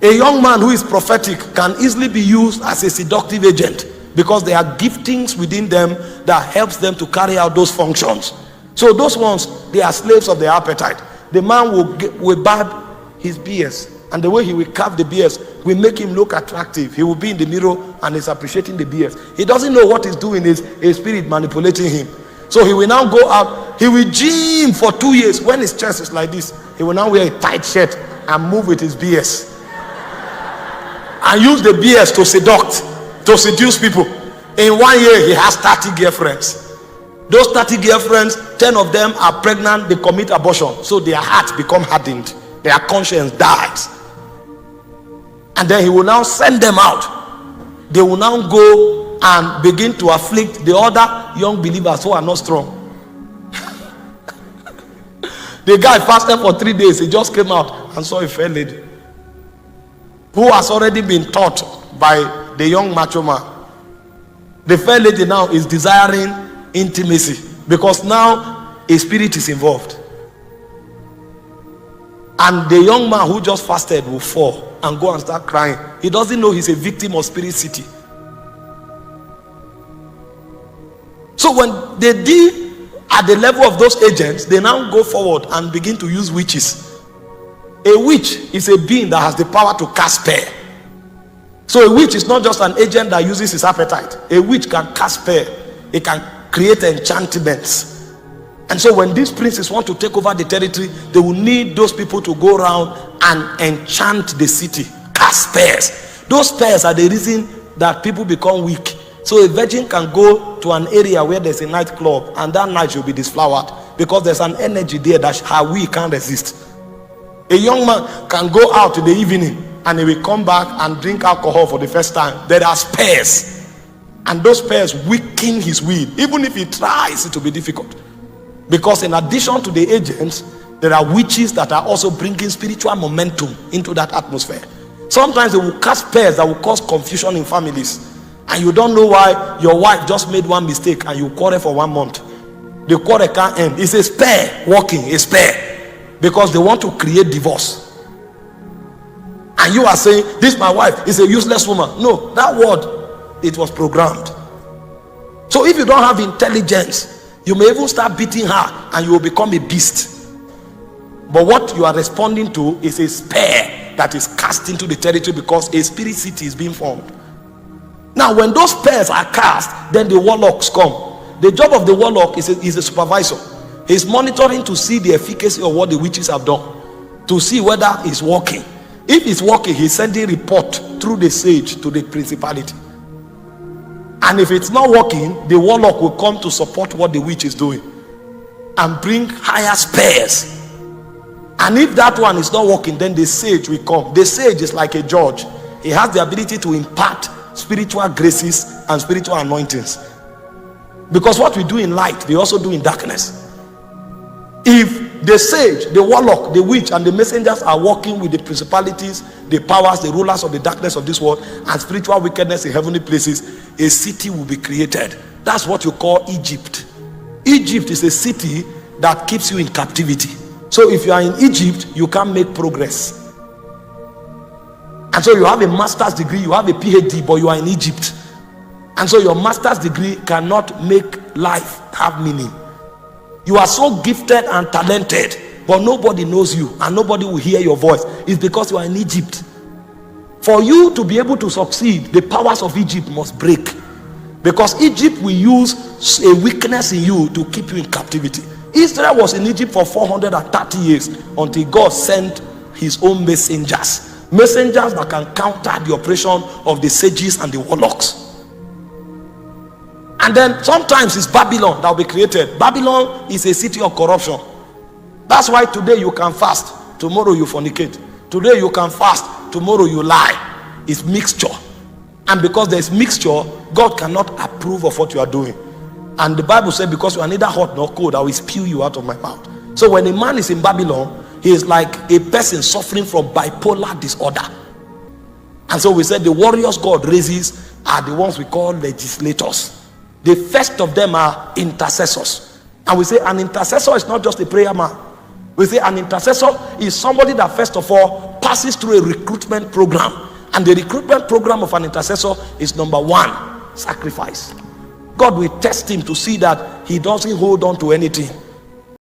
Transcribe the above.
A young man who is prophetic can easily be used as a seductive agent, because there are giftings within them that helps them to carry out those functions. So those ones, they are slaves of their appetite. The man will barb his beard, and the way he will carve the beard will make him look attractive. He will be in the mirror and is appreciating the beard. He doesn't know what he's doing is a spirit manipulating him. So he will now go out, he will gym for 2 years. When his chest is like this, he will now wear a tight shirt and move with his beard and use the beard to seduce people. In 1 year, he has 30 girlfriends. Those 30 girlfriends, 10 of them are pregnant, they commit abortion. So their heart become hardened. Their conscience dies. And then he will now send them out. They will now go and begin to afflict the other young believers who are not strong. The guy fasted for 3 days. He just came out and saw a fair lady who has already been taught by the young macho man. The fair lady now is desiring intimacy, because now a spirit is involved. And the young man who just fasted will fall and go and start crying. He doesn't know he's a victim of spirit city. So when they deal at the level of those agents, they now go forward and begin to use witches. A witch is a being that has the power to cast spell. So a witch is not just an agent that uses his appetite. A witch can cast spell. It can create enchantments. And so when these princes want to take over the territory, they will need those people to go around and enchant the city, cast spells. Those spells are the reason that people become weak. So a virgin can go to an area where there's a nightclub, and that night she'll be disflowered, because there's an energy there that her will can't resist. A young man can go out in the evening and he will come back and drink alcohol for the first time. There are spells, and those spells weaken his will. Even if he tries, it will be difficult, because in addition to the agents, there are witches that are also bringing spiritual momentum into that atmosphere. Sometimes they will cast spells that will cause confusion in families, and you don't know why. Your wife just made one mistake and you quarrel for 1 month. The quarrel can't end. It's a spell working, a spell, because they want to create divorce. And you are saying, this my wife is a useless woman. No, that word, it was programmed. So if you don't have intelligence, you may even start beating her and you will become a beast. But what you are responding to is a spell that is cast into the territory, because a spirit city is being formed. Now when those spells are cast, then the warlocks come. The job of the warlock is a supervisor. He's monitoring to see the efficacy of what the witches have done, to see whether it's working. If it's working, he's sending report through the sage to the principality. And if it's not working, the warlock will come to support what the witch is doing and bring higher spells. And if that one is not working, then the sage will come. The sage is like a judge. He has the ability to impart spiritual graces and spiritual anointings, because what we do in light, they also do in darkness. If the sage, the warlock, the witch, and the messengers are working with the principalities, the powers, the rulers of the darkness of this world, and spiritual wickedness in heavenly places, a city will be created. That's what you call Egypt. Egypt is a city that keeps you in captivity. So if you are in Egypt, you can't make progress. And so you have a master's degree, you have a PhD, but you are in Egypt. And so your master's degree cannot make life have meaning. You are so gifted and talented, but nobody knows you and nobody will hear your voice. It's because you are in Egypt. For you to be able to succeed, the powers of Egypt must break, because Egypt will use a weakness in you to keep you in captivity. Israel was in Egypt for 430 years until God sent his own messengers that can counter the operation of the sages and the warlocks. And then sometimes it's Babylon that will be created. Babylon is a city of corruption. That's why today you can fast, tomorrow you fornicate. Today you can fast, tomorrow you lie. It's mixture. And because there's mixture, God cannot approve of what you are doing. And the Bible said, because you are neither hot nor cold, I will spew you out of my mouth. So when a man is in Babylon, he is like a person suffering from bipolar disorder. And so we said the warriors God raises are the ones we call legislators. The first of them are intercessors. And we say an intercessor is not just a prayer man. We say an intercessor is somebody that first of all passes through a recruitment program, and the recruitment program of an intercessor is number one, sacrifice. God will test him to see that he doesn't hold on to anything.